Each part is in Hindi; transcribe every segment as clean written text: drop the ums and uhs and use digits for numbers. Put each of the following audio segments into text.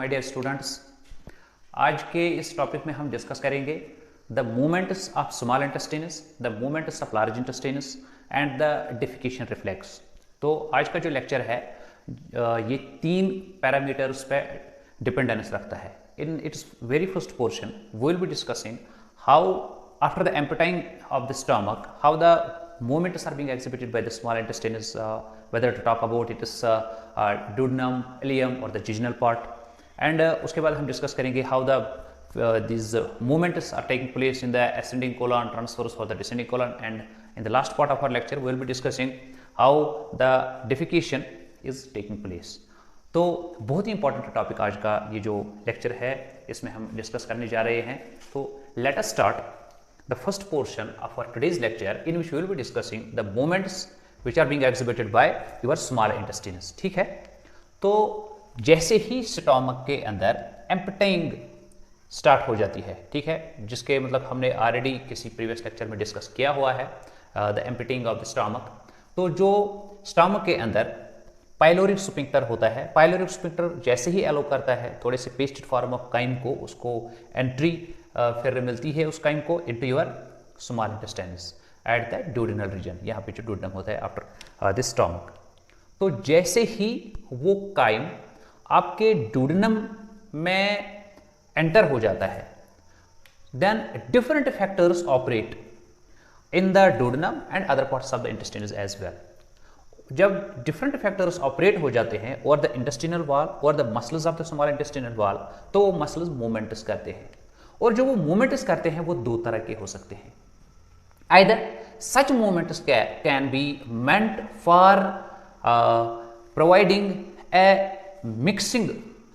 माय डियर स्टूडेंट्स, आज के इस टॉपिक में हम डिस्कस करेंगे the movements of small intestines, the movements of large intestines and the defecation reflex. तो आज का जो लेक्चर है ये तीन पैरामीटर्स पे डिपेंडेंस रखता है। In its very first portion we will be discussing how after the emptying of the stomach how the movements are being exhibited by the small intestines, whether to talk about it is duodenum, ileum or the jejunal part, and उसके बाद हम डिस्कस करेंगे how the these movements are taking place in the ascending colon, transverse or the descending colon, and in the last part of our lecture we will be discussing how the defecation is taking place. तो बहुत ही इंपॉर्टेंट टॉपिक आज का ये जो लेक्चर है इसमें हम डिस्कस करने जा रहे हैं। तो let us start the first portion of our today's lecture in which we will be discussing the movements which are being exhibited by your small intestines। ठीक है, तो जैसे ही स्टोमक के अंदर एम्पटाइंग स्टार्ट हो जाती है, ठीक है, जिसके मतलब हमने ऑलरेडी किसी प्रीवियस लेक्चर में डिस्कस किया हुआ है the emptying of the stomach. तो जो स्टोमक के अंदर पाइलोरिक स्फिंक्टर होता है, पाइलोरिक स्फिंक्टर जैसे ही एलो करता है थोड़े से पेस्टेड फॉर्म ऑफ काइम को, उसको एंट्री फिर मिलती है उस काइम को into your small intestines at the duodenal region, यहाँ पे जो ड्यूडेनम होता है आफ्टर दिस स्टोमक। तो जैसे ही वो काइम आपके ड्यूडेनम में एंटर हो जाता है then different factors operate in the duodenum and other parts of the intestines as well. जब डिफरेंट फैक्टर्स ऑपरेट हो जाते हैं और द इंटेस्टिनल वॉल और the muscles of the small intestinal wall, तो वो मसल्स मूवमेंट्स करते हैं, और जो वो मूवमेंट्स करते हैं वो दो तरह के हो सकते हैं। Either such movements can be meant for providing A mixing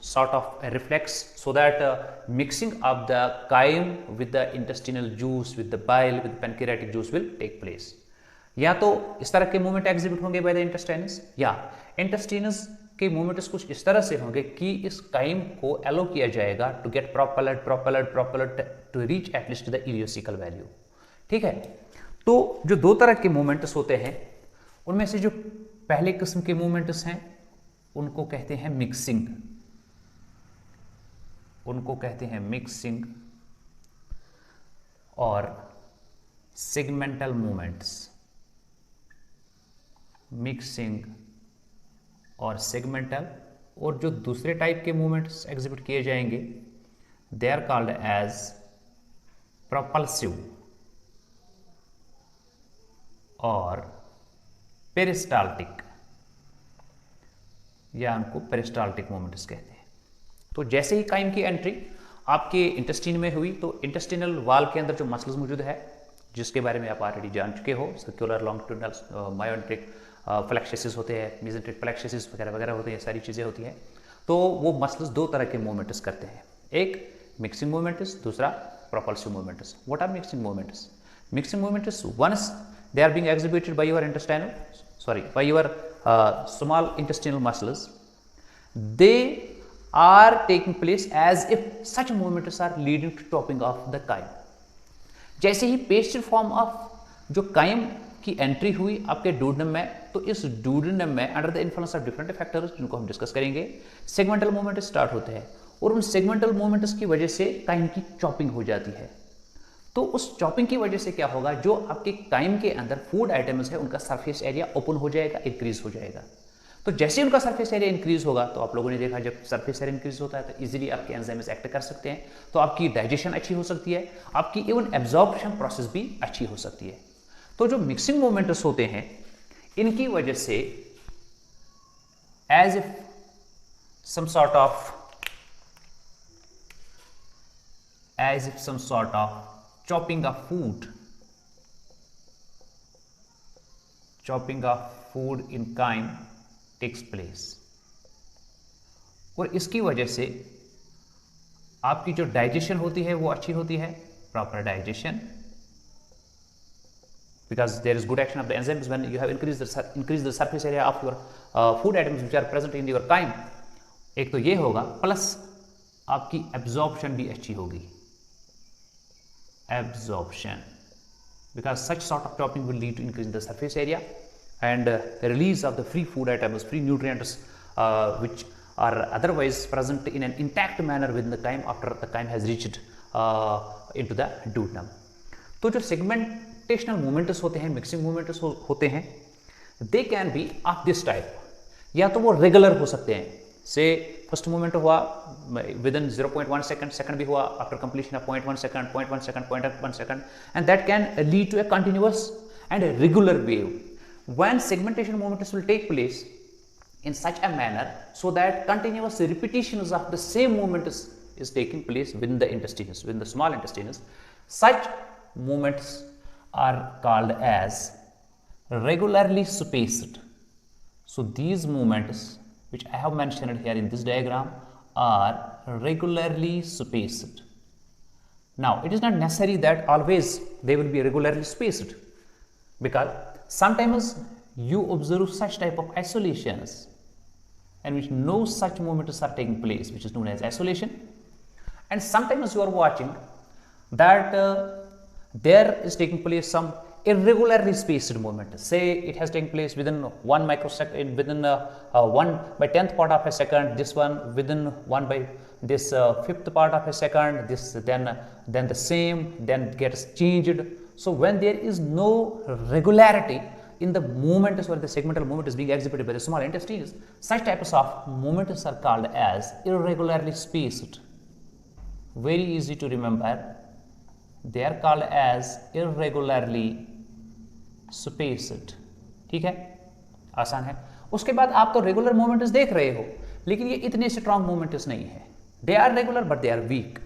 sort of a reflex so that mixing of the chyme with the intestinal juice, with the bile, with the pancreatic juice will take place। या तो इस तरह के मूवमेंट एग्जिबिट होंगे बाय द इंटेस्टाइन्स, या इंटेस्टिनस के मूवमेंट्स कुछ इस तरह से होंगे कि इस काइम को एलो किया जाएगा to get propelled to reach at least the ileocecal value. ठीक है, तो जो दो तरह के मूवमेंट्स होते हैं उनमें से जो पहले किस्म के मूवमेंट्स हैं उनको कहते हैं मिक्सिंग, उनको कहते हैं मिक्सिंग और सेगमेंटल मूवमेंट्स। मिक्सिंग और सेगमेंटल, और जो दूसरे टाइप के मूवमेंट्स एग्जिबिट किए जाएंगे they are called as propulsive और पेरिस्टाल्टिक, या उनको पेरिस्टाल्टिक मूवमेंट्स कहते हैं। तो जैसे ही काइम की एंट्री आपके इंटेस्टाइन में हुई तो इंटेस्टिनल वॉल के अंदर जो मसल्स मौजूद है जिसके बारे में आप ऑलरेडी जान चुके हो, सर्कुलर, लॉन्गिट्यूडिनल, मायोएंट्रिक फ्लैक्सिस होते हैं, मेसेंट्रिक फ्लैक्सिस वगैरह वगैरह होते हैं, सारी चीज़ें होती हैं। तो वो मसल्स दो तरह के मूवमेंट्स करते हैं, एक मिक्सिंग मूवमेंट्स, दूसरा propulsive movements. What are mixing movements? Mixing movements once they are being exhibited by your intestinal by your small intestinal muscles, they are taking place as if such movements are leading to topping of the chyme। जैसे ही पेस्टेड फॉर्म ऑफ जो काइम की एंट्री हुई आपके ड्यूडेनम में, तो इस ड्यूडेनम में under the influence of different factors जिनको हम डिस्कस करेंगे सेगमेंटल मूवमेंट स्टार्ट होते हैं, और उन सेगमेंटल मूवमेंट्स की वजह से काइम की चॉपिंग हो जाती है। तो उस चॉपिंग की वजह से क्या होगा, जो आपके काइम के अंदर फूड आइटम्स है उनका सरफेस एरिया ओपन हो जाएगा, इंक्रीज हो जाएगा। तो जैसे उनका सरफेस एरिया इंक्रीज होगा, तो आप लोगों ने देखा जब सरफेस एरिया इंक्रीज होता है तो इजीली आपके एंजाइम्स एक्ट कर सकते हैं, तो आपकी डाइजेशन अच्छी हो सकती है, आपकी इवन एब्जॉर्प्शन प्रोसेस भी अच्छी हो सकती है। तो जो मिक्सिंग मूवमेंट्स होते हैं इनकी वजह से as if some sort of chopping of food in chyme takes place, और इसकी वजह से आपकी जो डाइजेशन होती है वो अच्छी होती है, proper digestion, because there is good action of the enzymes when you have increase the surface area of your food items which are present in your chyme. एक तो ये होगा, प्लस आपकी एब्जॉर्प्शन भी अच्छी होगी, absorption, because such sort of chopping will lead to increase the surface area and the release of the free food items, free nutrients which or otherwise present in an intact manner within the chyme after the chyme has reached into the duodenum. तो जो सेगमेंटेशनल मूवमेंट्स होते हैं, मिक्सिंग मूवमेंट्स होते हैं, they can be of this type. या तो वो रेगुलर हो सकते हैं, से फर्स्ट मूवमेंट हुआ विद इन 0.1 सेकंड, सेकंड भी हुआ after completion of 0.1 second, 0.1 second, 0.1 second, and that can lead to a continuous and a regular wave. When segmentation movements will take place in such a manner so that continuous repetitions of the same movement is taking place within the intestines, within the small intestines, such movements are called as regularly spaced. So these movements which I have mentioned here in this diagram are regularly spaced. Now it is not necessary that always they will be regularly spaced, because sometimes you observe such type of isolations and which no such movements are taking place, which is known as isolation, and sometimes you are watching that there is taking place some irregularly spaced movement. Say it has taken place within 1 microsecond, within 1 by 10th part of a second, this one within 1 by this 5th part of a second, this then the same, then gets changed. So when there is no regularity in the movements where the segmental movement is being exhibited by the small intestines, such types of movements are called as irregularly spaced. Very easy to remember, they are called as irregularly spaced. ठीक है, आसान है. उसके बाद आप तो रेगुलर मूवमेंट्स देख रहे हो, लेकिन ये इतने स्ट्रॉन्ग मूवमेंट्स नहीं है. They are regular but they are weak.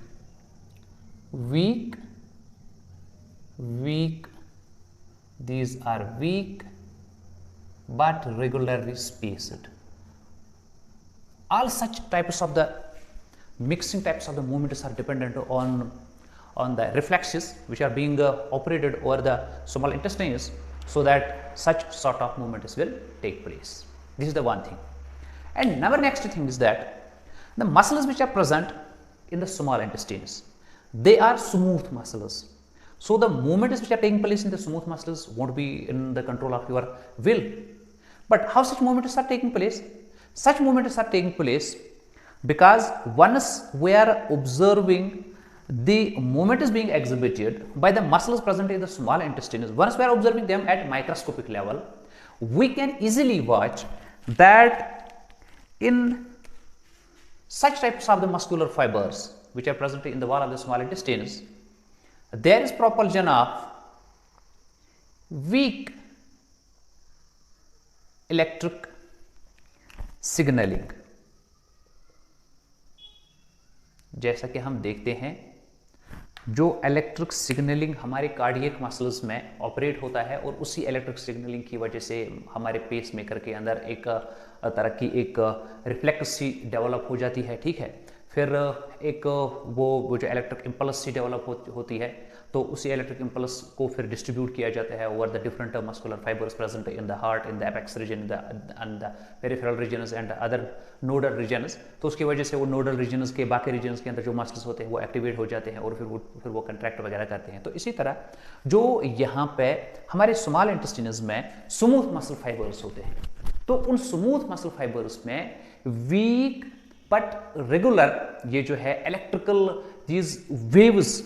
These are weak but regularly spaced. All such types of the mixing types of the movements are dependent on the reflexes which are being operated over the small intestines, so that such sort of movements will take place. This is the one thing. And our next thing is that the muscles which are present in the small intestines, they are smooth muscles. So the movements which are taking place in the smooth muscles won't be in the control of your will. But how such movements are taking place? Such movements are taking place because once we are observing the movement is being exhibited by the muscles present in the small intestines, once we are observing them at microscopic level, we can easily watch that in such types of the muscular fibers which are present in the wall of the small intestines, there is propulsion of weak electric signaling. जैसा कि हम देखते हैं, जो इलेक्ट्रिक सिग्नलिंग हमारे कार्डियक मसल्स में ऑपरेट होता है, और उसी इलेक्ट्रिक सिग्नलिंग की वजह से हमारे पेस मेकर के अंदर एक तरह की एक रिफ्लेक्स सी डेवलप हो जाती है. ठीक है, फिर एक वो जो इलेक्ट्रिक इम्पल्स सी डेवलप होती है, तो उसी इलेक्ट्रिक इम्पल्स को फिर डिस्ट्रीब्यूट किया जाता है over the different muscular fibres present in the heart, in the apex region, and the peripheral regions and other nodal regions. तो उसकी वजह से वो नोडल रीजन्स के बाकी रीजन्स के अंदर जो मसल्स होते हैं वो एक्टिवेट हो जाते हैं और फिर वो कंट्रैक्ट वगैरह करते हैं. तो इसी तरह जो यहाँ पे हमारे स्मॉल इंटेस्टिन्स में स्मूथ मसल फाइबर्स होते हैं, तो उन स्मूथ मसल फाइबर्स में वीक बट रेगुलर ये जो है इलेक्ट्रिकल दीज वेव्स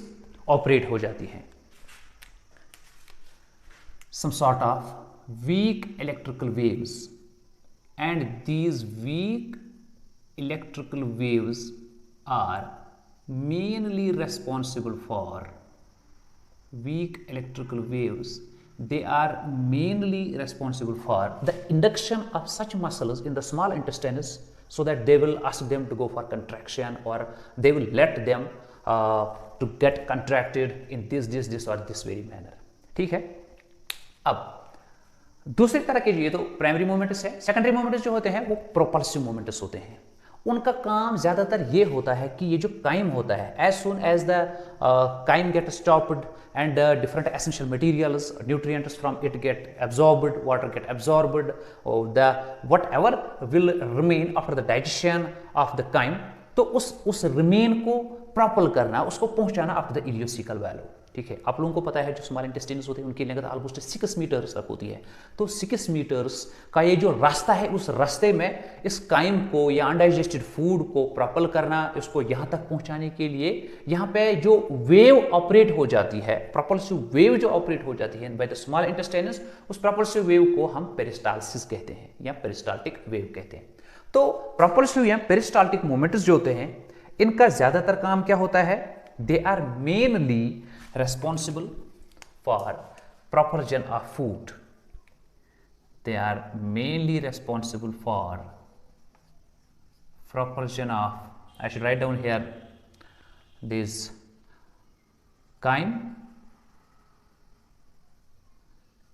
ऑपरेट हो जाती हैं. Some sort of weak electrical waves, and these weak electrical waves are mainly responsible for weak electrical waves, they are mainly responsible for the induction of such muscles in the small intestines, so that they will ask them to go for contraction, or they will let them to get contracted in this or this very manner. ठीक है. अब दूसरी तरह के ये तो प्राइमरी मूवमेंट्स है. सेकेंडरी मूवमेंट्स जो होते हैं वो प्रोपल्सिव मूवमेंट्स होते हैं. उनका काम ज़्यादातर ये होता है कि ये जो काइम होता है, as soon as the chyme get stopped and different essential materials, nutrients from it get absorbed, water get absorbed, the whatever will remain after the digestion of the chyme, तो उस remain को propel करना, उसको पहुंचाना after the ileocecal valve. ठीक है, आप लोगों को पता है जो स्मॉल इंटेस्टाइन्स होते हैं उनकी लेंथ ऑलमोस्ट 6 मीटर्स तक होती है। तो 6 मीटर्स का ये जो रास्ता है, उस रास्ते में इस काइम को या अनडाइजेस्टेड फूड को प्रॉपल करना, इसको यहाँ तक पहुँचाने के लिए यहाँ पे जो वेव ऑपरेट हो जाती है, प्रोपल्सिव वेव जो ऑपरेट हो जाती है बाय द स्मॉल इंटेस्टाइन्स, उस प्रोपल्सिव वेव को हम पेरिस्टाल्सिस कहते हैं या पेरिस्टाल्टिक वेव कहते हैं। तो प्रोपल्सिव या पेरिस्टाल्टिक मोमेंट्स जो होते हैं, इनका ज्यादातर काम क्या होता है? They are mainly responsible for propulsion of food. They are mainly responsible for propulsion of, I should write down here this chyme,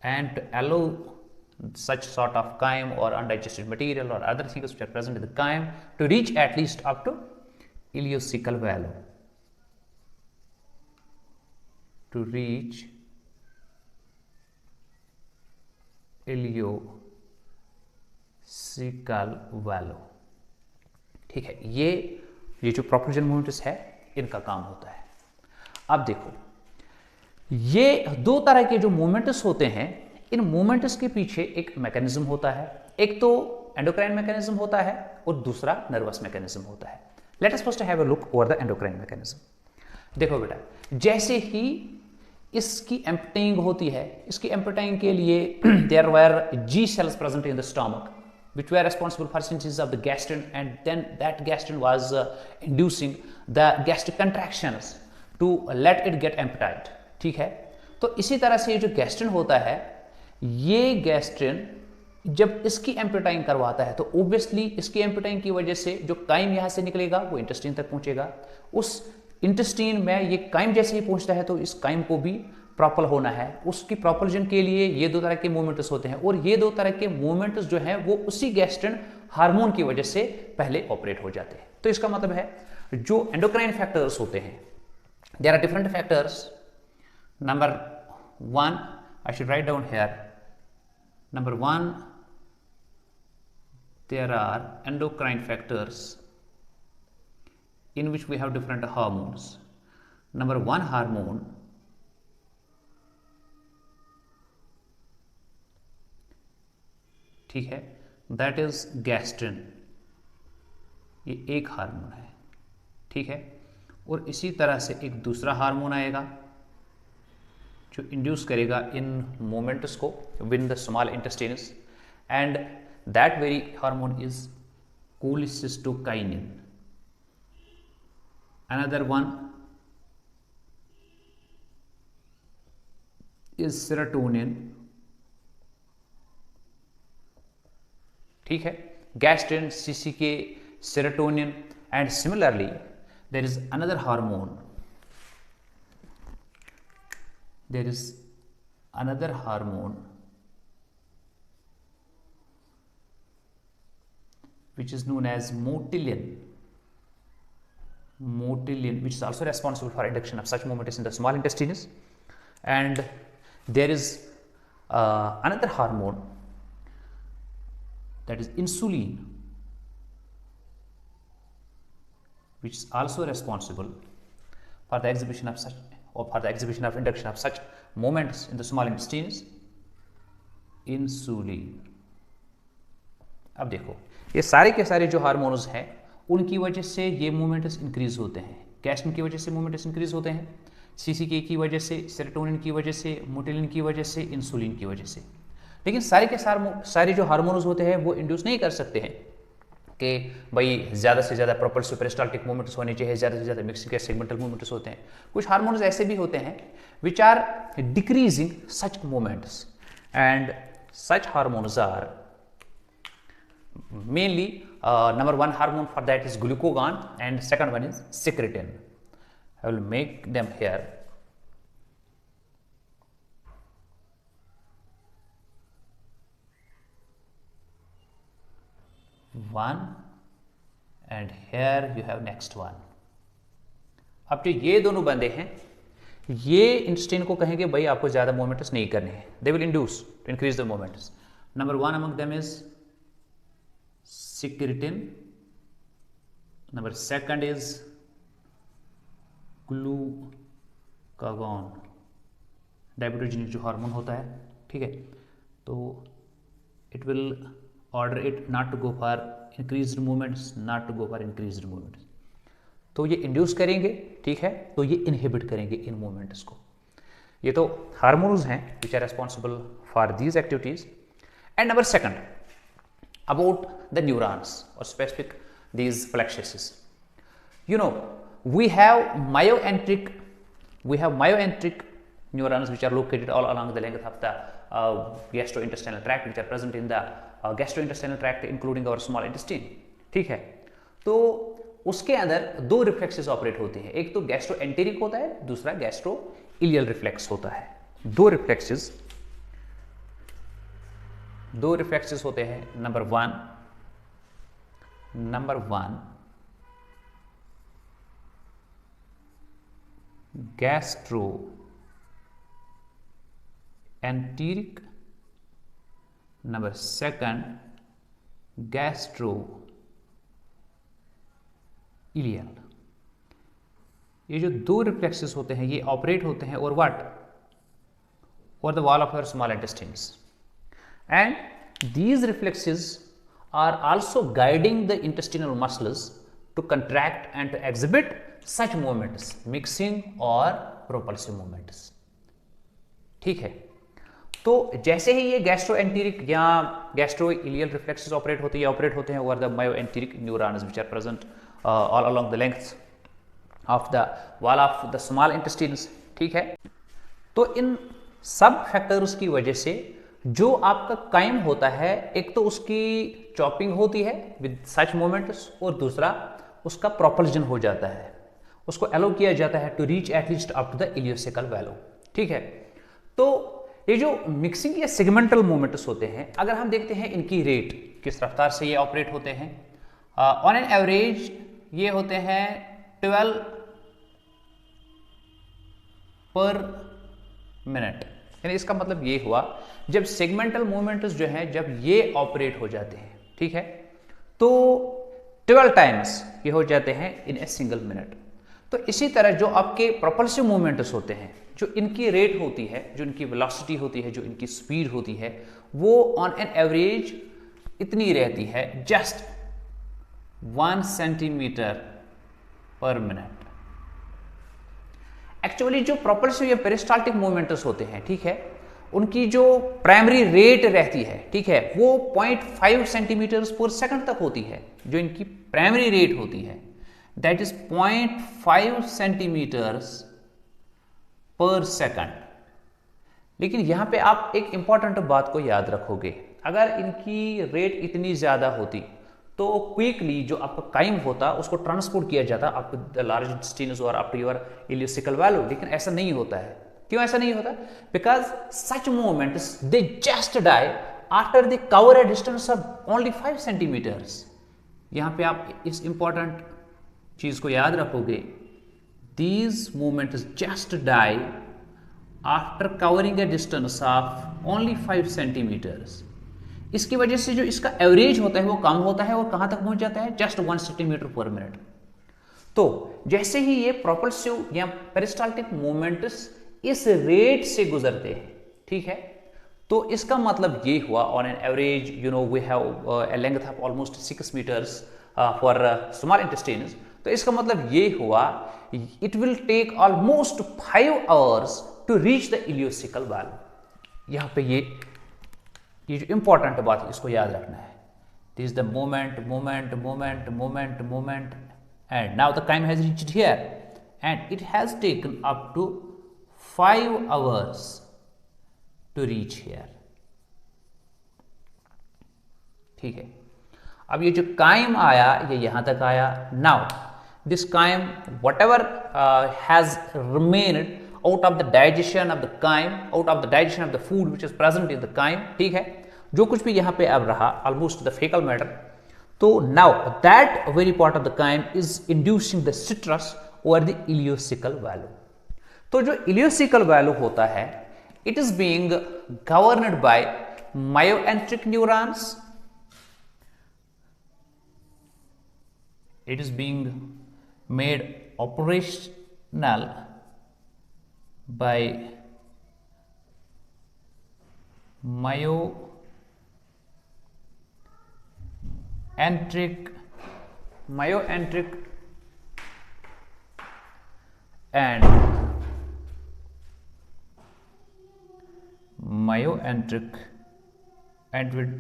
and to allow such sort of chyme or undigested material or other things which are present in the chyme to reach at least up to ileocecal valve. To reach ileocecal valve, ठीक है, ये जो प्रोपल्शन मूवमेंट्स है इनका काम होता है। अब देखो, ये दो तरह के जो मूवमेंट्स होते हैं, इन मूवमेंट्स के पीछे एक मैकेनिज्म होता है। एक तो एंडोक्राइन मैकेनिज्म होता है और दूसरा नर्वस मैकेनिज्म होता है। Let us first have a look over the endocrine mechanism. देखो बेटा, जैसे ही इसकी एम्पटाइंग होती है, इसकी एम्पटाइंग के लिए there were G cells present in the stomach which were responsible for synthesis of the gastrin, and then that gastrin was inducing the gastric contractions to let it get emptied, ठीक है। तो इसी तरह से ये जो गैस्ट्रिन होता है, ये गैस्ट्रिन जब इसकी एम्पटाइंग करवाता है तो ऑब्वियसली इसकी एम्पटाइंग की वजह से जो काइम यहाँ से निकलेगा वो इंटेस्टाइन तक पहुंचेगा। उस इंटेस्टाइन में ये काइम जैसे ही पहुंचता है तो इस काइम को भी प्रॉपल होना है। उसकी प्रॉपल्जन के लिए ये दो तरह के मूवमेंट्स होते हैं, और ये दो तरह के मूवमेंट्स जो हैं वो उसी गैस्ट्रिन हार्मोन की वजह से पहले ऑपरेट हो जाते हैं। तो इसका मतलब है जो एंडोक्राइन फैक्टर्स होते हैं, there are different factors. Number 1, I should write down here, number 1, there are endocrine factors in which we have different hormones. Number 1 hormone, ठीक है, that is gastrin, ये एक हार्मोन है, ठीक है। और इसी तरह से एक दूसरा हार्मोन आएगा जो इंड्यूस करेगा इन मोमेंट्स को with the small intestines, and that very hormone is cholecystokinin. Another one is serotonin, ठीक है, gastrin, CCK, serotonin, and similarly there is another hormone, which is known as motilin, which is also responsible for induction of such movements in the small intestines. And there is another hormone, that is insulin, which is also responsible for the exhibition of such, or for the exhibition of induction of such movements in the small intestines, insulin. अब देखो, ये सारे के सारे जो हार्मोन्स हैं उनकी वजह से ये मूवमेंट्स इंक्रीज होते हैं। गैस्ट्रिन की वजह से मूवमेंट्स इंक्रीज होते हैं, सीसीके की वजह से, सेरोटोनिन की वजह से, मोटिलिन की वजह से, इंसुलिन की वजह से। लेकिन सारे के सारे जो हार्मोन्स होते हैं वो इंड्यूस नहीं कर सकते हैं कि भाई ज़्यादा से ज़्यादा प्रोपल्सिव पेरिस्टाल्टिक मूवमेंट्स होने चाहिए, ज़्यादा से ज़्यादा मिक्सिंग या सेगमेंटल मूवमेंट्स होते हैं। कुछ हार्मोन्स ऐसे भी होते हैं which are decreasing such movements, and such hormones are mainly number 1 hormone for that is glucagon, and second one is secretin. I will make them here. One, and here you have next one. अब जो ये दोनों बंदे हैं, ये इंटेस्टाइन को कहेंगे भाई आपको ज्यादा मूवमेंट्स नहीं करने हैं, they will induce to increase the movements. Number 1 among them is secretin, number 2 is glucagon, diabetogenic जो हार्मोन होता है, ठीक है, तो it will order it not to go for increased movements, not to go for increased movements. तो ये इंड्यूस करेंगे, ठीक है, तो ये इनहिबिट करेंगे इन मूवमेंट्स को। ये तो हार्मोन्स हैं which are responsible for these activities. And number second about the neurons और specific these plexuses. You know, we have myoenteric neurons which are located all along the length of the gastrointestinal tract, which are present in the gastrointestinal tract including our small intestine, ठीक है। तो उसके अंदर दो रिफ्लेक्सेस ऑपरेट होते हैं, एक तो गैस्ट्रोएंटेरिक होता है, दूसरा गैस्ट्रोइलियल रिफ्लेक्स होता है। दो रिफ्लेक्सेस होते हैं। Number one gastroenteric, number second gastroileal. ये जो दो रिफ्लेक्सेस होते हैं ये ऑपरेट होते हैं और व्हाट, और the wall of your small intestines, and these reflexes are also guiding the intestinal muscles to contract and to exhibit such movements, mixing or propulsive movements, ठीक है। तो जैसे ही ये गैस्ट्रोएंटेरिक या गैस्ट्रोइलियल रिफ्लेक्सेस ऑपरेट होते हैं over the myenteric neurons which are present all along the length of the wall of the small intestines, ठीक है। तो इन सब फैक्टर्स की वजह से जो आपका काइम होता है, एक तो उसकी चॉपिंग होती है विद सच मोमेंट्स और दूसरा उसका प्रोपल्जन हो जाता है, उसको अलो किया जाता है to reach at least up to the ileocecal value, ठीक है। तो ये जो मिक्सिंग या सेगमेंटल मोमेंट्स होते हैं, अगर हम देखते हैं इनकी रेट, किस रफ्तार से ये ऑपरेट होते हैं, ऑन एन एवरेज ये होते हैं 12 पर मिनट। यानी इसका मतलब ये हुआ जब सेगमेंटल मूवमेंट्स जो हैं जब ये ऑपरेट हो जाते हैं, ठीक है, तो 12 टाइम्स ये हो जाते हैं इन ए सिंगल मिनट। तो इसी तरह जो आपके प्रोपल्सिव मूवमेंट्स होते हैं, जो इनकी रेट होती है, जो इनकी वेलोसिटी होती है, जो इनकी स्पीड होती है, वो ऑन एन एवरेज इतनी रहती है, जस्ट 1 सेंटीमीटर पर मिनट। एक्चुअली जो प्रोपल्सिव या पेरिस्टाल्टिक मूवमेंट्स होते हैं, ठीक है, उनकी जो प्राइमरी रेट रहती है, ठीक है, वो 0.5 सेंटीमीटर्स पर सेकंड तक होती है। जो इनकी प्राइमरी रेट होती है दैट इज 0.5 सेंटीमीटर्स पर सेकंड। लेकिन यहां पे आप एक इंपॉर्टेंट बात को याद रखोगे, अगर इनकी रेट इतनी ज्यादा होती तो क्विकली जो आपका काइम होता उसको ट्रांसपोर्ट किया जाता up to the large intestines और up to your ileocecal valve. लेकिन ऐसा नहीं होता है। क्यों ऐसा नहीं होता? Because such movements they just die after they cover a distance of only 5 centimetres. यहां पे आप इस इंपॉर्टेंट चीज को याद रखोगे, these movements just die after covering a distance of only 5 centimetres. इसकी वजह से जो इसका एवरेज होता है वो कम होता है और कहां तक पहुंच जाता है, जस्ट 1 सेंटीमीटर पर मिनट। तो जैसे ही ये प्रोपल्सिव या पेरिस्टाल्टिक मूवमेंट्स इस रेट से गुजरते हैं, ठीक है, तो इसका मतलब ये हुआ on an average you know we have a length of almost 6 metres for small intestines. तो इसका मतलब ये हुआ it will take almost 5 hours to reach the ileocecal value. यहां पे ये जो इंपॉर्टेंट बात है इसको याद रखना है। This is the moment moment moment moment moment and now the time has reached here and it has taken up to 5 hours to reach here, ठीक है। अब ये जो काइम आया ये यहां तक आया। Now this chyme whatever has remained out of the digestion of the chyme, out of the digestion of the food which is present in the chyme, ठीक है, जो कुछ भी यहाँ पे अब रहा almost the fecal matter, तो now that very part of the chyme is inducing the stress over the ileocecal valve। तो जो ileocecal valve होता है it is being governed by myoenteric neurons, it is being made operational by myoenteric and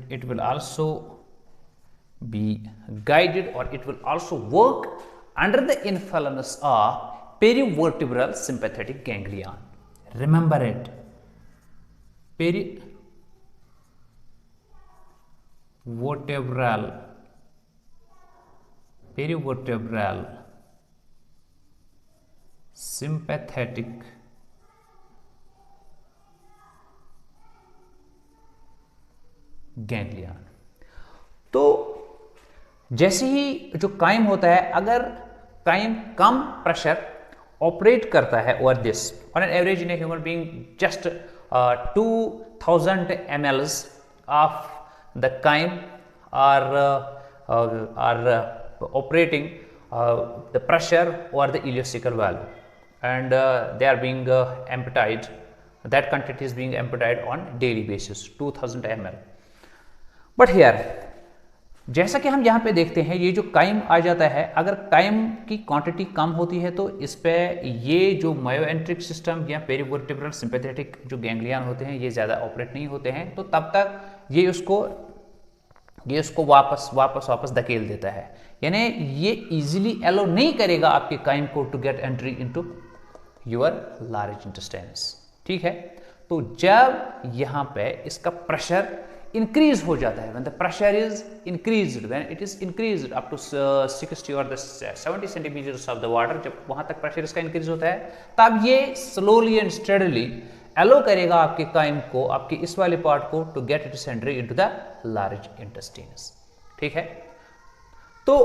it will also be guided, or it will also work under the influence of perivertebral sympathetic ganglion. Remember it, perivertebral sympathetic ganglion. तो जैसे ही जो काइम होता है, अगर काइम कम प्रेशर ऑपरेट करता है over this, on an average in a human being just 2000 ml of the chyme are operating the pressure over the ileocecal valve, and they are being emptied. That quantity is being emptied on daily basis, 2000 ml. But here जैसा कि हम यहाँ पे देखते हैं, ये जो काइम आ जाता है, अगर काइम की क्वांटिटी कम होती है तो इस पे ये जो मायोएंट्रिक सिस्टम या पेरीवर्टिब्रल सिंपैथेटिक जो गैंग्लियन होते हैं ये ज़्यादा ऑपरेट नहीं होते हैं, तो तब तक ये उसको वापस धकेल देता है, यानी ये इजीली एलो नहीं करेगा आपके काइम को to get entry into your large intestines. ठीक है, तो जब यहाँ पे इसका प्रेशर इंक्रीज हो जाता है, when the pressure is increased, when it is increased up to 60 or the 70 centimeters of the water, जब वहां तक प्रेशर इसका इंक्रीज होता है, तब ये स्लोली एंड स्टेडली एलो करेगा आपके काइम को, आपके इस वाले पार्ट को, to get its entry into the large intestines. ठीक है, तो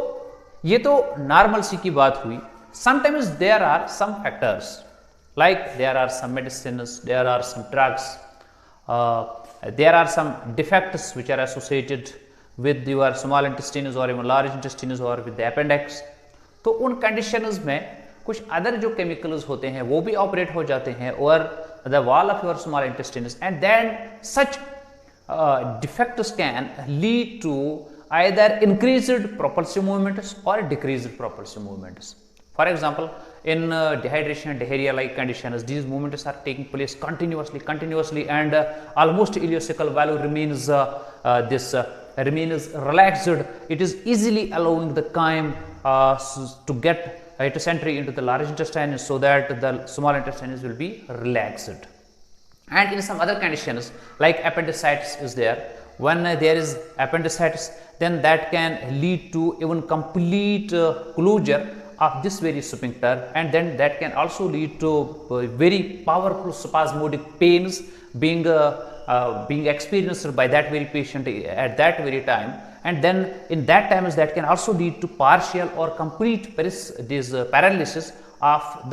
ये तो नॉर्मल सी की बात हुई। Sometimes there are some factors, like there are some medicines, there are some drugs, there are some defects which are associated with your small intestines or even large intestines or with the appendix। तो उन conditions में कुछ other जो chemicals होते हैं वो भी operate हो जाते हैं over the wall of your small intestines, and then such defects can lead to either increased propulsive movements or decreased propulsive movements. For example, in dehydration and diarrhea-like conditions, these movements are taking place continuously, and almost ileocecal valve remains remains relaxed. It is easily allowing the chyme to get its entry into the large intestine, so that the small intestines will be relaxed. And in some other conditions, like appendicitis is there, when there is appendicitis, then that can lead to even complete closure of this very sphincter, and then that can also lead to very powerful spasmodic pains being experienced by that very patient at that very time, and then in that times that can also lead to partial or complete paralysis of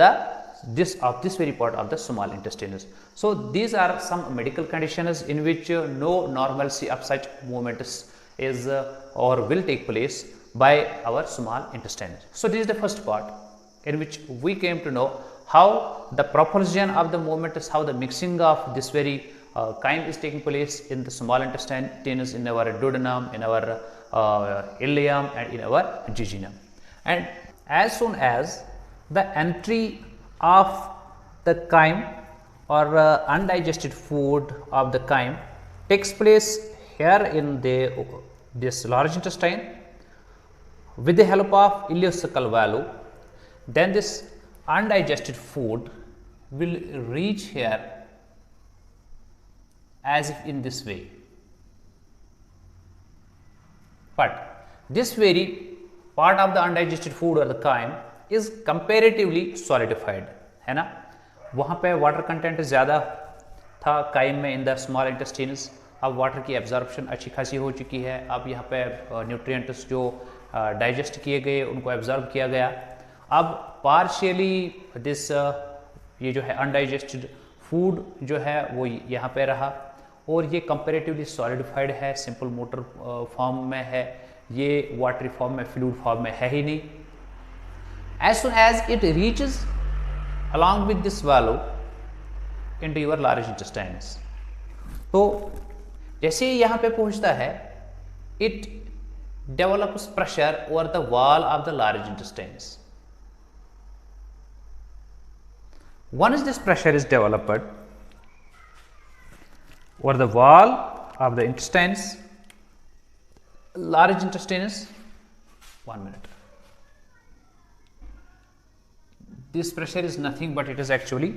this very part of the small intestines. So these are some medical conditions in which no normalcy of such movements is or will take place by our small intestine. So this is the first part in which we came to know how the propulsion of the movement is, how the mixing of this very chyme is taking place in the small intestine, in our duodenum, in our ileum, and in our jejunum. And as soon as the entry of the chyme or undigested food of the chyme takes place here in this large intestine with the help of ileocecal valve, then this undigested food will reach here as if in this way. But this very part of the undigested food or the chyme is comparatively solidified, है ना, वहाँ पे वाटर कंटेंट ज़्यादा था काइम में इन द स्मॉल इंटेस्टिन्स। अब वाटर की एब्जॉर्प्शन अच्छी खासी हो चुकी है, अब यहाँ पे न्यूट्रिएंट्स जो डाइजेस्ट किए गए उनको एब्जॉर्ब किया गया। अब पार्शियली दिस ये जो है अनडाइजेस्टेड फूड जो है वो यहाँ पे रहा, और ये कंपेरेटिवली सॉलिडिफाइड है, सिंपल मोटर फॉर्म में है, ये वाटरी फॉर्म में, फ्लूइड फॉर्म में है ही नहीं। As soon as it reaches along with this valve into your large intestines, तो जैसे ही यहां पे पहुंचता है, it develops pressure over the wall of the large intestines. Once this pressure is developed over the wall of the intestines, large intestines, 1 minute. This pressure is nothing but it is actually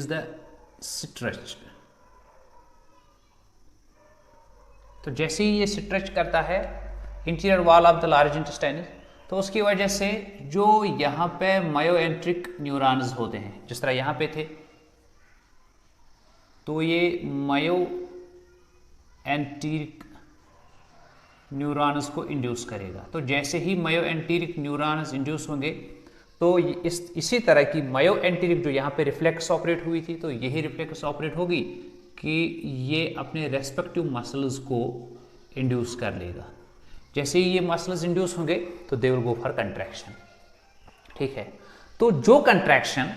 the stretch. तो जैसे ही ये स्ट्रेच करता है interior wall of the large intestine, तो उसकी वजह से जो यहाँ पे मायोएंट्रिक न्यूरॉन्स होते हैं, जिस तरह यहाँ पे थे, तो ये मायोएंट्रिक न्यूरॉन्स को इंड्यूस करेगा. तो जैसे ही मायोएंट्रिक न्यूरॉन्स इंड्यूस होंगे, तो इसी तरह की मायोएंट्रिक जो यहाँ पे रिफ्लेक्स ऑपरेट हुई थी, तो यही रिफ्लेक्स ऑपरेट होगी कि ये अपने रेस्पेक्टिव मसल्स को इंड्यूस कर लेगा. जैसे ही ये मसल्स इंड्यूस होंगे तो they will go for contraction. ठीक है, तो जो कंट्रैक्शन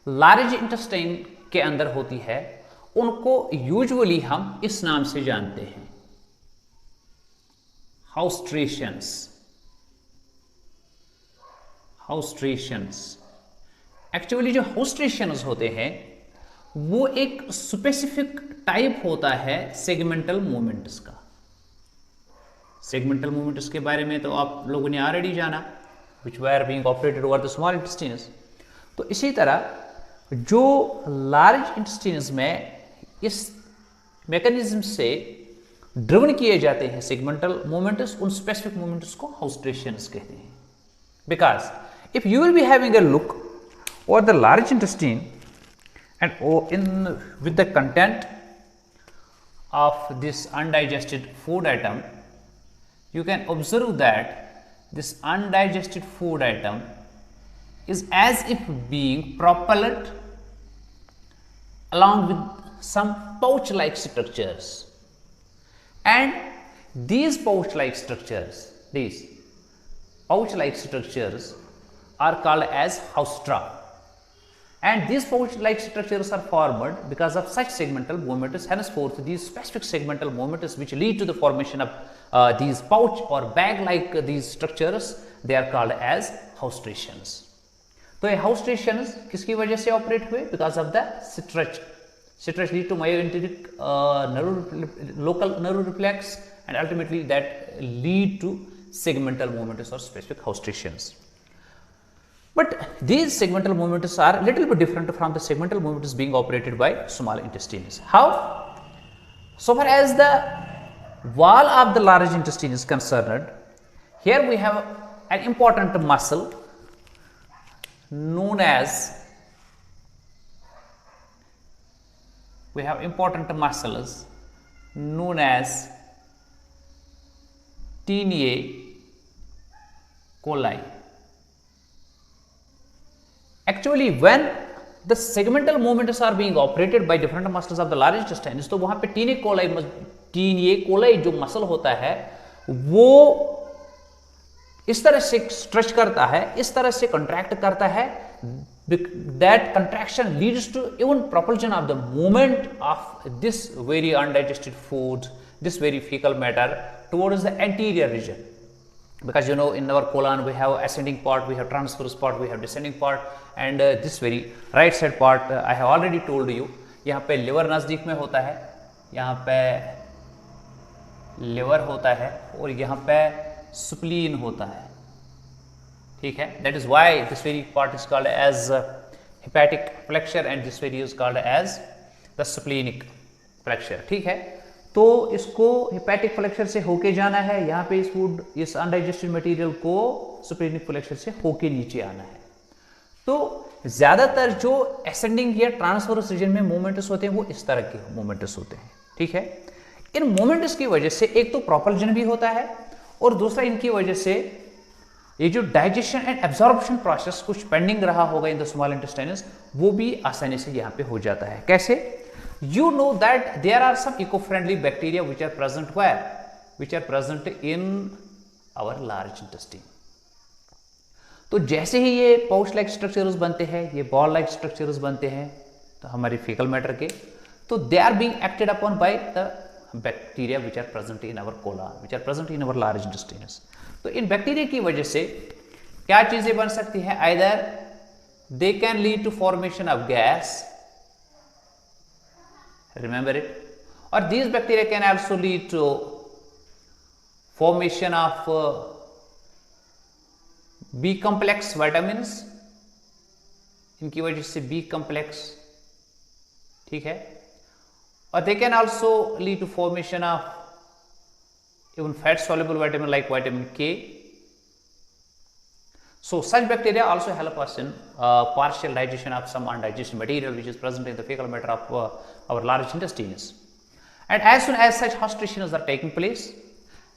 लार्ज इंटेस्टाइन के अंदर होती है, उनको यूजुअली हम इस नाम से जानते हैं, हाउस्ट्रेशंस. एक्चुअली जो हाउस्ट्रेशंस होते हैं वो एक स्पेसिफिक टाइप होता है सेगमेंटल मूवमेंट्स का. सेगमेंटल मूवमेंट्स के बारे में तो आप लोगों ने ऑलरेडी जाना, which were being operated over the small intestines. तो इसी तरह जो लार्ज इंटेस्टाइन्स में इस मैकेनिज्म से ड्रिवन किए जाते हैं सेगमेंटल मूवमेंट्स, उन स्पेसिफिक मूवमेंट्स को हाउस्ट्रेशंस कहते हैं. Because if you will be having a look over the large intestine and with the content of this undigested food item, you can observe that this undigested food item is as if being propelled along with some pouch like structures, and these pouch like structures are called as haustra. And these pouch-like structures are formed because of such segmental movements. Henceforth, these specific segmental movements which lead to the formation of these pouch or bag-like these structures, they are called as haustrations. तो ये haustrations किसकी वजह से ऑपरेट हुए? Because of the stretch. Stretch lead to myoenteric local nerve-reflex, and ultimately that lead to segmental movements or specific haustrations. But these segmental movements are a little bit different from the segmental movements being operated by small intestines. How? So far as the wall of the large intestine is concerned, here we have an important muscle known as, tinea coli. Actually, when the segmental movements are being operated by different muscles of the large intestine, तो वहां पे टीनिया कोलाई जो मसल होता है वो इस तरह से स्ट्रेच करता है, इस तरह से कंट्रैक्ट करता है, that contraction leads to even propulsion of the movement of this very undigested food, this very fecal matter towards the anterior region. Because you know, in our colon we have ascending part, we have transverse part, we have descending part, and this very right side part I have already told you, यहाँ पे लिवर नज़दीक में होता है, यहाँ पे लिवर होता है और यहाँ पे स्प्लीन होता है. ठीक है, that is why this very part is called as hepatic flexure and this very is called as the splenic flexure. ठीक है, तो इसको हेपेटिक फ्लेक्चर से होके जाना है, यहाँ पे इस फूड, इस अनडाइजेस्टेड मटेरियल को स्प्लेनिक फ्लेक्चर से होके नीचे आना है. तो ज्यादातर जो असेंडिंग या ट्रांसवर्स रीजन में मूवमेंट्स होते हैं वो इस तरह के मूवमेंट्स होते हैं. ठीक है, इन मूवमेंट्स की वजह से एक तो प्रोपल्जन भी होता है और दूसरा इनकी वजह से ये जो डाइजेशन एंड एब्जॉर्प्शन प्रोसेस कुछ पेंडिंग रहा होगा इन द स्मॉल इंटेस्टाइन्स, वो भी आसानी से यहाँ पे हो जाता है. कैसे? You know that there are some eco-friendly bacteria which are present where? Which are present in our large intestine. तो जैसे ही ये pouch like structures बनते हैं, ये ball like structures बनते हैं, तो हमारी फीकल मैटर के, तो they are being acted upon by the bacteria which are present in our colon, which are present in our large intestines. तो इन बैक्टीरिया की वजह से क्या चीजें बन सकती हैं, either they can lead to formation of gas, remember it, और these bacteria can also lead to formation of B complex vitamins, इनकी वजह से B complex, ठीक है, और they can also lead to formation of even fat soluble vitamin like vitamin K. So such bacteria also help us in partial digestion of some undigested material which is present in the fecal matter of our large intestines. And as soon as such hostrations are taking place,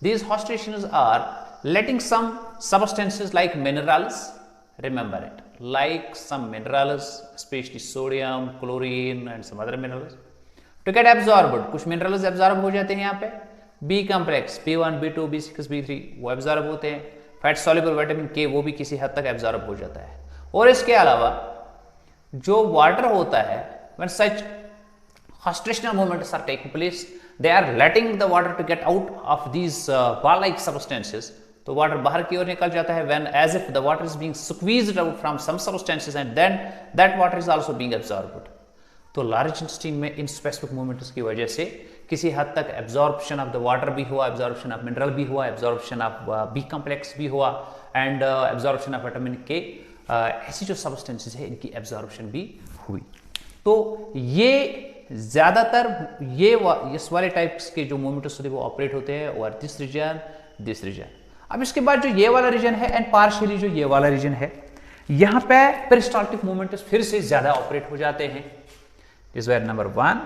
these hostrations are letting some substances like minerals, remember it, like some minerals, especially sodium, chlorine and some other minerals, to get absorbed. कुछ minerals absorb हो जाते हैं यहाँ पे, B complex, B1, B2, B6, B3 वो absorb होते हैं, fat soluble vitamin K वो भी किसी हद तक absorb हो जाता है। और इसके अलावा जो water होता है, when such hostrational movements are taking place, they are letting the water to get out of these ball-like substances. तो water बाहर की ओर निकल जाता है, when as if the water is being squeezed out from some substances and then that water is also being absorbed. तो large intestine में इन specific movements की वजह से किसी हद तक absorption of the water भी हुआ, absorption of mineral भी हुआ, absorption of B complex भी हुआ and absorption of vitamin K, ऐसी जो substances है इनकी absorption भी हुई। तो ये ज्यादातर ये इस वाले टाइप्स के जो मूवमेंट्स होते हैं वो ऑपरेट होते हैं और दिस रीजन। अब इसके बाद जो ये वाला रीजन है एंड पार्शियली जो ये वाला रीजन है, यहाँ पे पेरिस्टाल्टिक मूवमेंट्स फिर से ज्यादा ऑपरेट हो जाते हैं। This where number 1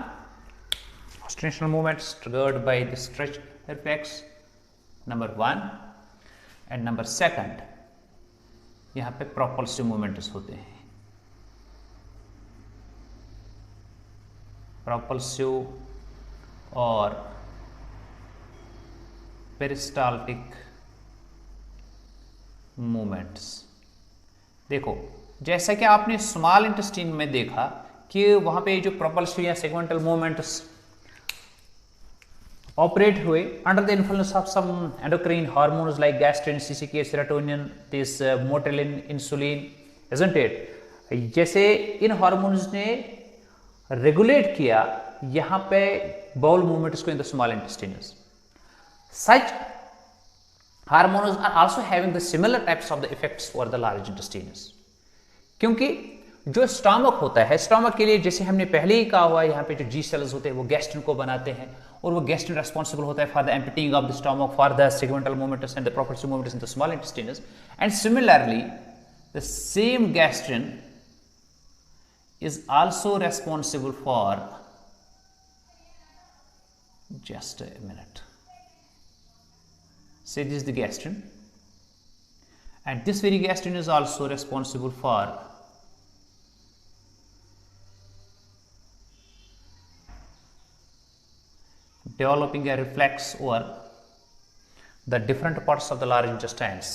haustral movements triggered by the stretch reflex, number 1, and number 2 यहाँ पे प्रोपल्सिव मूवमेंट्स होते हैं, प्रोपल्सिव और पेरिस्टाल्टिक मूवमेंट्स। देखो जैसा कि आपने स्मॉल इंटेस्टाइन में देखा कि वहां पे जो प्रोपल्सिव या सेगमेंटल मूवमेंट्स ऑपरेट हुए under the influence of some endocrine hormones like gastrin, CCK, serotonin, this motilin, insulin, isn't it. जैसे इन हार्मोन्स ने रेगुलेट किया यहां पे बाउल मूवमेंट्स को in the small intestines. Such hormones are also having the similar types of the effects for the large intestines, क्योंकि जो स्टमक होता है, स्टमक के लिए जैसे हमने पहले ही कहा हुआ है, यहाँ पे जो जी सेल्स होते हैं वो गैस्ट्रिन को बनाते हैं और वो गैस्ट्रिन रेस्पॉन्सिबल होता है for the emptying of the stomach, for the segmental movements and the propulsive movements in the small intestines. And similarly the same gastrin is also responsible for, just a minute, say this is the gastrin, and this very gastrin is also responsible for developing a reflex over the different parts of the large intestines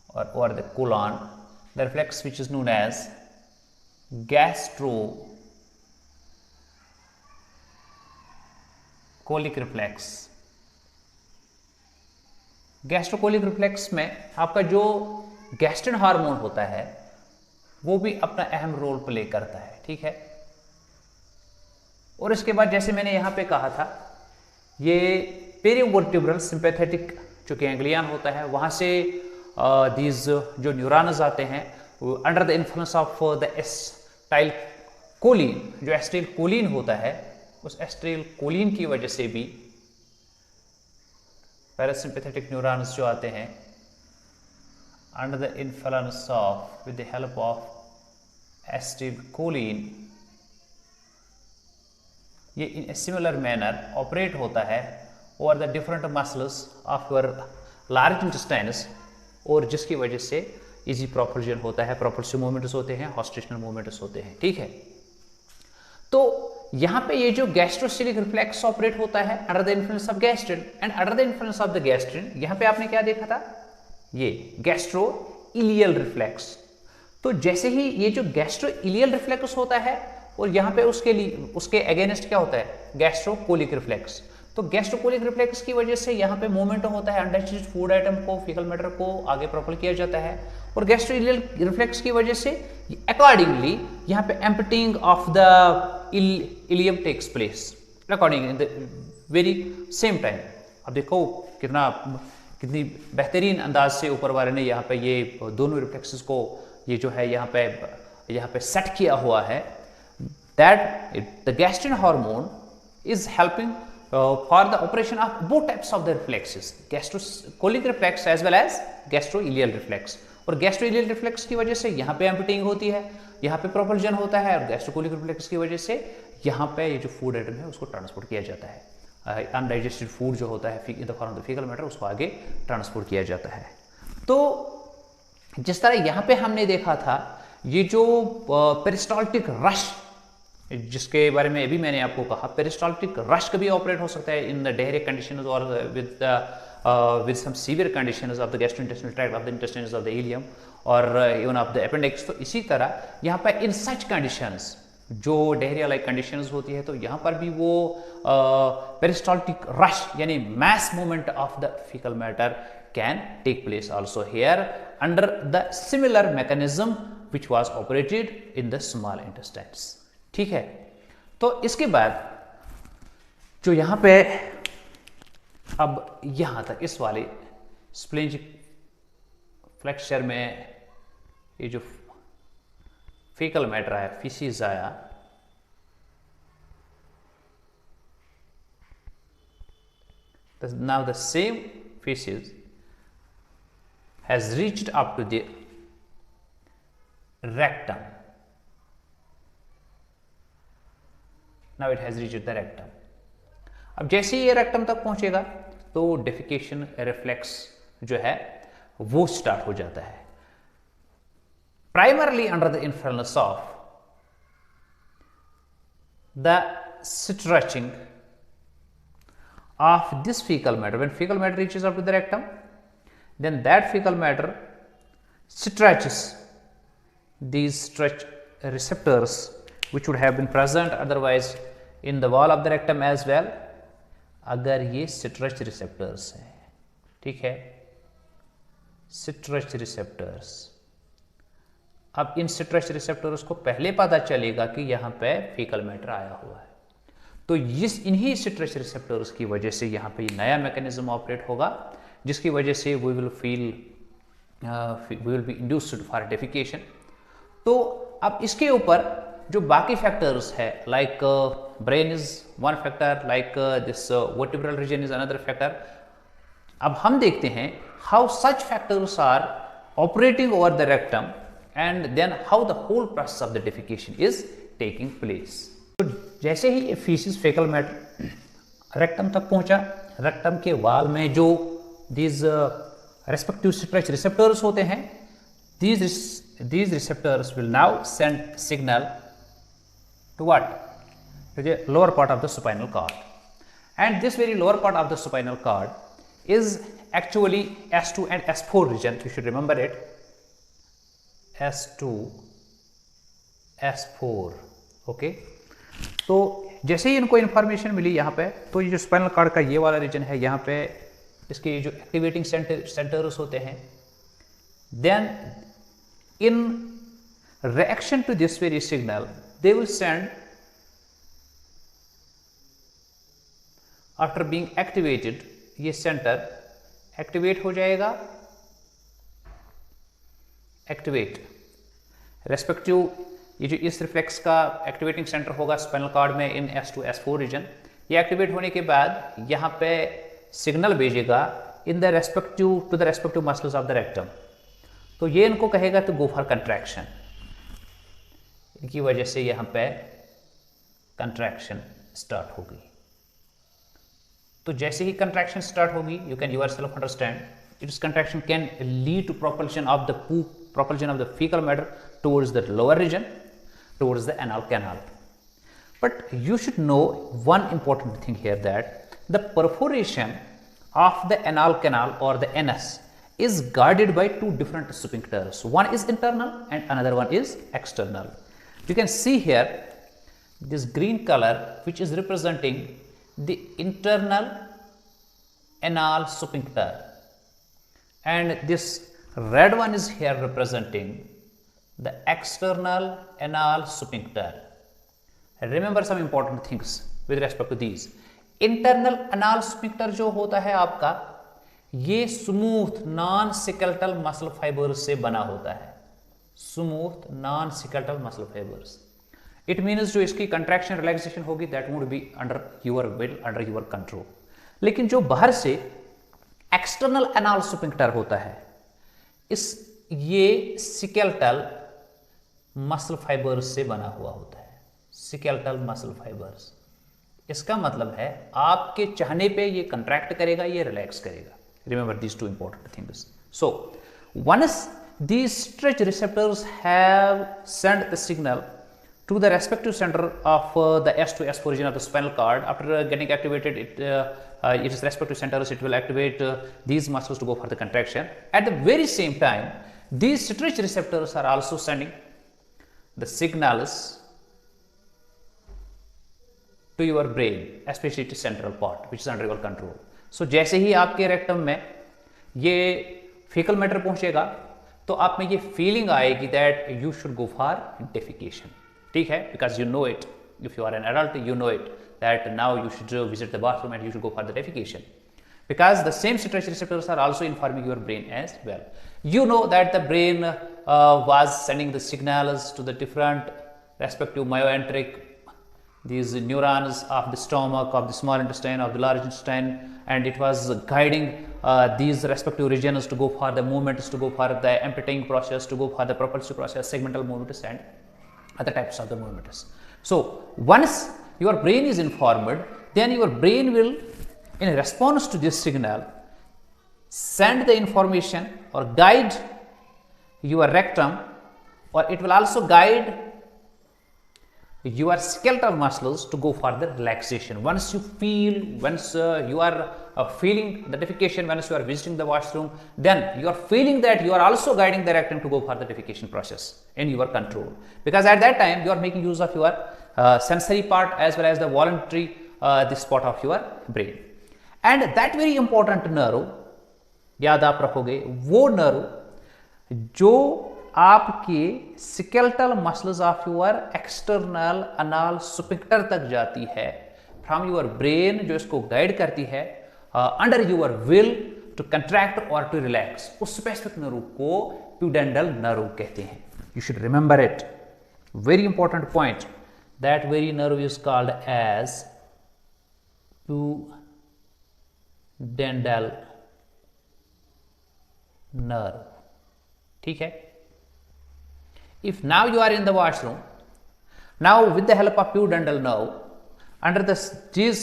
or over the colon, the reflex which is known as gastrocolic reflex। Gastrocolic reflex में आपका जो गैस्ट्रिन हार्मोन होता है वो भी अपना अहम रोल प्ले करता है, ठीक है। और इसके बाद जैसे मैंने यहां पे कहा था, ये पेरीवर्टिब्रल सिंपैथेटिक जो गैंग्लियन होता है वहां से दीज जो न्यूरॉन्स आते हैं under the influence of the acetyl choline, जो एसिटाइल कोलिन होता है उस एसिटाइल कोलिन की वजह से भी पैरासिम्पैथेटिक न्यूरॉन्स जो आते हैं under the influence of with the help of acetyl choline, ये इन सिमिलर मैनर ऑपरेट होता है over the different muscles of your large intestines और जिसकी वजह से इजी प्रोपल्जन होता है, प्रोपल्सिव मूवमेंट्स होते हैं, हॉस्टेशनल मूवमेंट्स होते हैं, ठीक है। तो यहां पे ये जो गैस्ट्रोसिलिक रिफ्लेक्स ऑपरेट होता है under the influence of gastrin and under the influence of the gastrin, यहां पे आपने क्या देखा था, ये गैस्ट्रोइलियल रिफ्लेक्स। तो जैसे ही ये जो गैस्ट्रोइलियल रिफ्लेक्स होता है और यहाँ पे उसके लिए उसके अगेंस्ट क्या होता है, गैस्ट्रोकोलिक रिफ्लेक्स। तो गैस्ट्रोकोलिक रिफ्लेक्स की वजह से यहाँ पे मूवमेंट होता है, अनडाइजेस्टेड फूड आइटम को, फीकल मैटर को आगे प्रोपेल किया जाता है। और गैस्ट्रोइलियल रिफ्लेक्स की वजह से अकॉर्डिंगली यहाँ पे emptying of the ileum takes place according in the very same time. अब देखो कितनी बेहतरीन अंदाज से ऊपर वाले ने यहाँ पे ये दोनों रिफ्लेक्सेस को ये जो है यहाँ पे सेट किया हुआ है, that the gastrin hormone is helping for the operation of both types of the reflexes, gastrocolic reflex as well as gastroileal reflex। और gastroileal reflex की वजह से यहाँ पे एम्पटिंग होती है, यहाँ पे प्रोपल्जन होता है, और गैस्ट्रोकोलिक रिफ्लेक्स की वजह से यहाँ पे ये जो फूड आइटम है उसको ट्रांसपोर्ट किया जाता है, अनडाइजेस्टेड फूड जो होता है in the form of the faecal matter उसको आगे ट्रांसपोर्ट किया जाता है। तो जिस तरह यहाँ पे हमने देखा था ये जो पेरिस्टाल्टिक रश जिसके बारे में अभी मैंने आपको कहा, पेरिस्टाल्टिक रश कभी ऑपरेट हो सकता है इन द डायरिया कंडीशंस और with some severe conditions of the gastrointestinal tract, of the intestines of the ileum और इवन ऑफ द अपेंडिक्स। तो इसी तरह यहाँ पर इन सच कंडीशंस जो डायरिया लाइक कंडीशंस होती है, तो यहाँ पर भी वो पेरिस्टाल्टिक रश यानी mass movement of the faecal matter can take place also here under the similar mechanism which was operated in the small intestines. ठीक है, तो इसके बाद जो यहां पे अब यहां तक इस वाले स्प्लेंजिक फ्लेक्चर में ये जो फीकल मैटर है, फीसिस आया, now the same feces has reached up to the rectum. Now it has reached the rectum. अब जैसे ही ये रेक्टम तक पहुंचेगा तो डेफिकेशन रिफ्लेक्स जो है वो स्टार्ट हो जाता है, primarily under the influence of the stretching of this fecal matter. When fecal matter reaches up to the rectum, then that fecal matter stretches these stretch receptors which would have been present otherwise in the wall of the rectum as well. अगर ये stretch receptors है, ठीक है, stretch receptors, अब इन stretch receptors को पहले पता चलेगा कि यहाँ पे fecal matter आया हुआ है, तो इन्हीं स्ट्रेच रिसेप्टर्स की वजह से यहाँ पे नया मैकेनिज्म ऑपरेट होगा जिसकी वजह से we will be induced for defecation. तो अब इसके ऊपर जो बाकी फैक्टर्स है, like brain is one factor, like this vertebral region is another factor. अब हम देखते हैं how such factors are operating over the rectum and then how the whole process of the defecation is taking place. तो जैसे ही ये फीसिस फेकल मैटर रेक्टम तक पहुंचा, रेक्टम के वाल में जो दीज रेस्पेक्टिव स्ट्रेच रिसेप्टर्स होते हैं, these receptors will now send signal to what? To the lower part of the spinal cord, and this very lower part of the spinal cord is actually S2 and S4 region. You should remember it, S2 S4, okay? तो जैसे ही इनको इन्फॉर्मेशन मिली यहाँ पे, तो ये जो स्पाइनल कॉर्ड का ये वाला रीजन है, यहाँ पे इसके जो एक्टिवेटिंग सेंटर्स होते हैं, then in reaction to this very signal they will send, after being activated, ये सेंटर एक्टिवेट हो जाएगा, एक्टिवेट रेस्पेक्टिव ये जो इस रिफ्लेक्स का एक्टिवेटिंग सेंटर होगा स्पाइनल कॉर्ड में इन S2 S4 रीजन, ये एक्टिवेट होने के बाद यहाँ पे सिग्नल भेजेगा in the respective to the respective muscles of the rectum. तो ये इनको कहेगा तो गो फॉर कंट्रैक्शन, इनकी वजह से यहाँ पे कंट्रैक्शन स्टार्ट होगी। तो जैसे ही कंट्रैक्शन स्टार्ट होगी, you can yourself understand its contraction can lead to propulsion of the faecal matter towards the lower region, towards the anal canal. But you should know one important thing here, that the perforation of the anal canal or the anus is guarded by two different sphincters. One is internal and another one is external. You can see here this green color, which is representing the internal anal sphincter, and this red one is here representing the external anal sphincter. Remember some important things with respect to these. Internal anal sphincter जो होता है आपका, ये smooth non skeletal muscle fibres से बना होता है, smooth non skeletal muscle fibres. It means जो इसकी कंट्रैक्शन रिलैक्सेशन होगी that would be under your will, under your control. लेकिन जो बाहर से एक्सटर्नल एनाल स्फिंक्टर होता है, ये सिकेल्टल मसल फाइबर्स से बना हुआ होता है, सिकेल्टल मसल फाइबर्स. इसका मतलब है आपके चाहने पे ये कंट्रैक्ट करेगा, ये रिलैक्स करेगा. Remember these two important things. So once these stretch receptors have sent the signal to the respective center of the S to S4 region of the spinal cord. After getting activated, its respective centers, it will activate these muscles to go for the contraction. At the very same time, these stretch receptors are also sending the signals to your brain, especially to central part, which is under your control. So जैसे ही आपके रेक्टम में ये fecal matter पहुंचेगा, तो आप में ये फीलिंग आएगी that you should go for defecation. ठीक है, because you know it, if you are an adult you know it that now you should visit the bathroom and you should go for the defecation, because the same stretch receptors are also informing your brain as well. You know that the brain was sending the signals to the different respective myoenteric, these neurons of the stomach, of the small intestine, of the large intestine, and it was guiding these respective regions to go for the movements, to go for the emptying process, to go for the propulsive process, segmental movements and other types of the movements. So once your brain is informed, then your brain will, in response to this signal, send the information or guide your rectum, or it will also guide your skeletal muscles to go for the relaxation. Once you feel, once you are feeling the defecation, once you are visiting the washroom, then you are feeling that you are also guiding the rectum to go for the defecation process in your control, because at that time you are making use of your sensory part as well as the voluntary this part of your brain. And that very important nerve, याद आप रखोगे, वो नर्व जो आपके skeletal muscles of your external अनाल स्फिंक्टर तक जाती है फ्रॉम योर ब्रेन, जो इसको गाइड करती है under your will to contract और टू रिलैक्स, उस स्पेसिफिक नर्व को प्यूडेंडल नर्व कहते हैं. You should remember it, very important point. That very nerve is called as pudendal nerve. ठीक है. If now you are in the washroom, now with the help of pudendal nerve, under these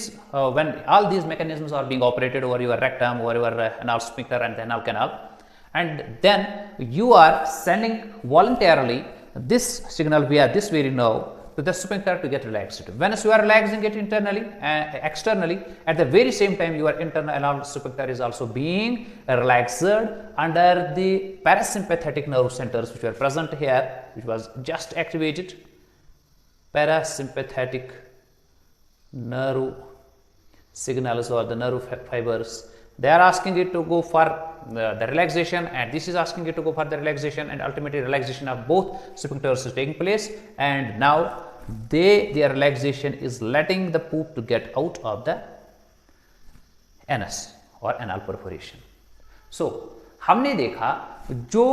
when all these mechanisms are being operated over your rectum, over your anal sphincter and the anal canal, and then you are sending voluntarily this signal via this very nerve to the sphincter to get relaxed. When you are relaxing it internally and externally, at the very same time your internal anal sphincter is also being relaxed under the parasympathetic nerve centers which were present here, which was just activated. Parasympathetic nerve signals or the nerve fibers, they are asking it to go for the relaxation, and this is asking it to go for the relaxation, and ultimately relaxation of both sphincters is taking place, and now their relaxation is letting the poop to get out of the anus or anal perforation. So हमने देखा जो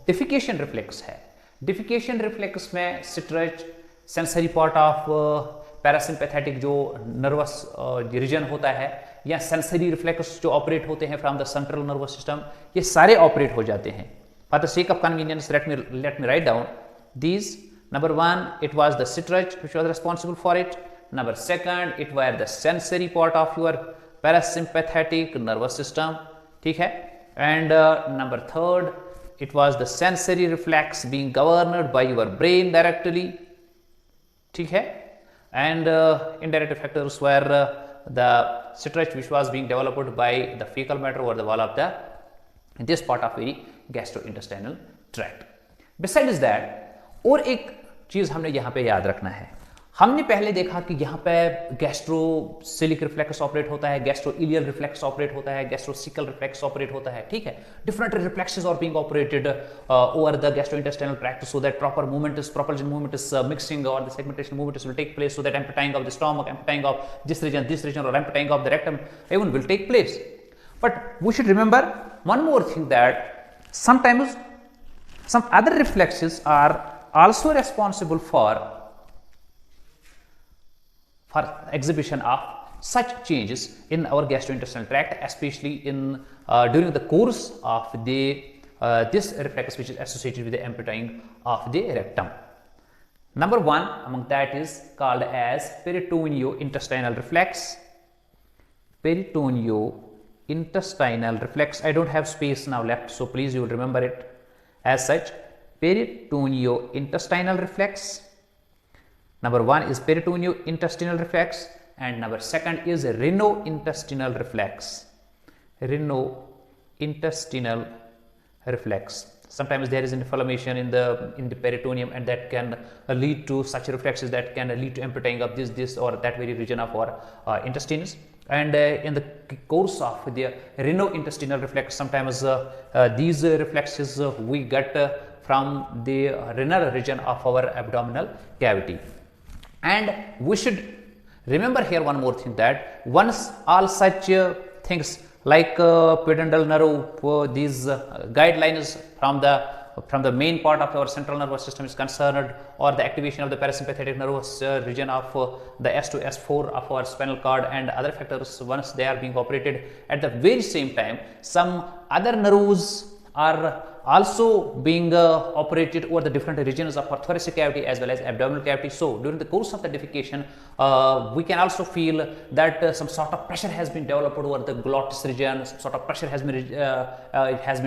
डिफिकेशन रिफ्लेक्स है, डिफिकेशन रिफ्लेक्स में stretch, sensory part of parasympathetic जो नर्वस रीजन होता है, या सेंसरी रिफ्लेक्स जो ऑपरेट होते हैं from the central nervous system, ये सारे ऑपरेट हो जाते हैं. For the sake of convenience let me write down these. Number one, it was the stretch which was responsible for it. Number second, it were the sensory part of your parasympathetic nervous system. ठीक है. And number third, it was the sensory reflex being governed by your brain directly. ठीक है. And indirect factors were the stretch which was being developed by the fecal matter over the wall of the this part of very gastrointestinal tract. Besides that, और एक चीज हमने यहाँ पे याद रखना है, हमने पहले देखा कि यहाँ पे गैस्ट्रोसिलिक रिफ्लेक्स ऑपरेट होता है, गैस्ट्रोइलियल रिफ्लेक्स ऑपरेट होता है, गैस्ट्रोसिकल रिफ्लेक्स ऑपरेट होता है, ठीक है. Different reflexes are being operated over the gastrointestinal tract so that proper movement is propulsion movement is mixing, or the segmentation movement will take place, so that emptying of the stomach, emptying of this region, or emptying of the rectum even will take place. But we should remember one more thing, that sometimes some other reflexes are also responsible for exhibition of such changes in our gastrointestinal tract, especially in during the course of the this reflex which is associated with the emptying of the rectum. Number one among that is called as peritoneointestinal reflex. Peritoneointestinal reflex. I don't have space now left, so please you will remember it as such. Peritoneointestinal reflex. Number one is peritoneointestinal reflex, and number second is rhinointestinal reflex. Rhinointestinal reflex. Sometimes there is inflammation in the peritoneum, and that can lead to such reflexes that can lead to emptying of this or that very region of our intestines. And in the course of the rhinointestinal reflex, sometimes these reflexes we get from the renal region of our abdominal cavity. And we should remember here one more thing, that once all such things like pudendal nerve, these guidelines from the main part of our central nervous system is concerned, or the activation of the parasympathetic nervous region of the S2, S4 of our spinal cord and other factors, once they are being operated, at the very same time some other nerves are also being operated over the different regions of our thoracic cavity as well as abdominal cavity. So during the course of the defecation, we can also feel that some sort of pressure has been developed over the glottis region, some sort of pressure has been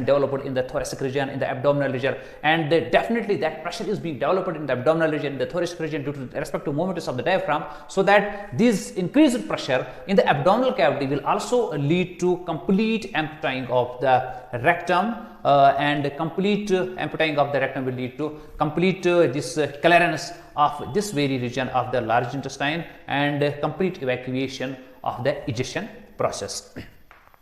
developed in the thoracic region, in the abdominal region, and definitely that pressure is being developed in the abdominal region, in the thoracic region, due to the respective movements of the diaphragm, so that this increased pressure in the abdominal cavity will also lead to complete emptying of the rectum, and complete emptying of the rectum will lead to complete this clearance of this very region of the large intestine and complete evacuation of the egestion process.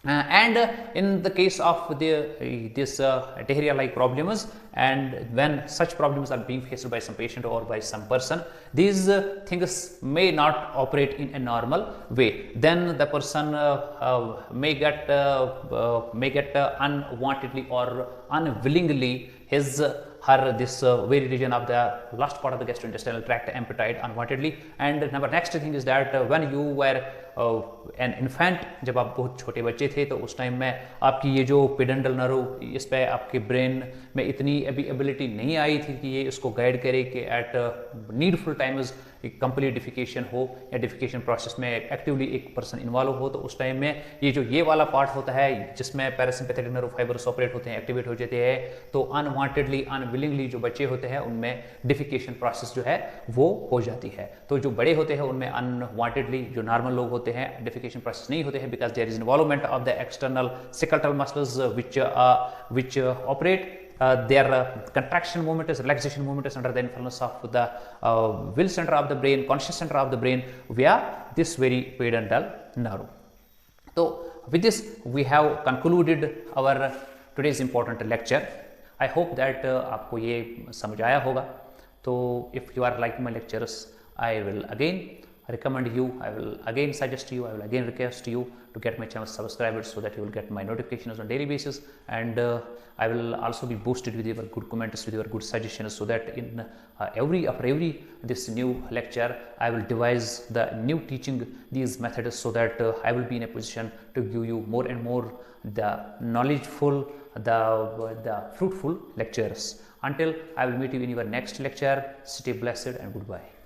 And in the case of this diarrhea-like problems, and when such problems are being faced by some patient or by some person, these things may not operate in a normal way. Then the person may get unwantedly or unwillingly this very region of the last part of the gastrointestinal tract emptied unwantedly. And number next thing is that when you were an infant, जब आप बहुत छोटे बच्चे थे, तो उस टाइम में आपकी ये जो पिडेंटल नर्व, इस पे आपके ब्रेन में इतनी अभी एबिलिटी नहीं आई थी कि ये इसको गाइड करे कि एट नीडफुल टाइम्स एक कंप्लीट डिफिकेशन हो या डिफिकेशन प्रोसेस में एक्टिवली एक पर्सन इन्वॉल्व हो। तो उस टाइम में ये वाला पार्ट होता है जिसमें पैरासिम्पैथेटिक नर्व फाइबर्स ऑपरेट होते हैं, एक्टिवेट हो जाते हैं। तो अनवांटेडली अनविलिंगली जो बच्चे होते हैं उनमें डिफिकेशन प्रोसेस जो है वो हो जाती है। तो जो बड़े होते हैं उनमें अनवांटेडली, जो नॉर्मल लोग होते हैं, डिफिकेशन प्रोसेस नहीं होते हैं, because there is involvement of the external skeletal muscles which operate their contraction movement is relaxation movement is under the influence of the will center of the brain, conscious center of the brain via this very pudendal nerve. So with this we have concluded our today's important lecture. I hope that आपको ये समझ आया होगा। तो if you are liking my lectures, I will again recommend you, I will again suggest you, I will again request you to get my channel subscribed so that you will get my notifications on daily basis, and I will also be boosted with your good comments, with your good suggestions, so that in after every this new lecture I will devise the new teaching these methods, so that I will be in a position to give you more and more the knowledgeful, the fruitful lectures. Until I will meet you in your next lecture, stay blessed and goodbye.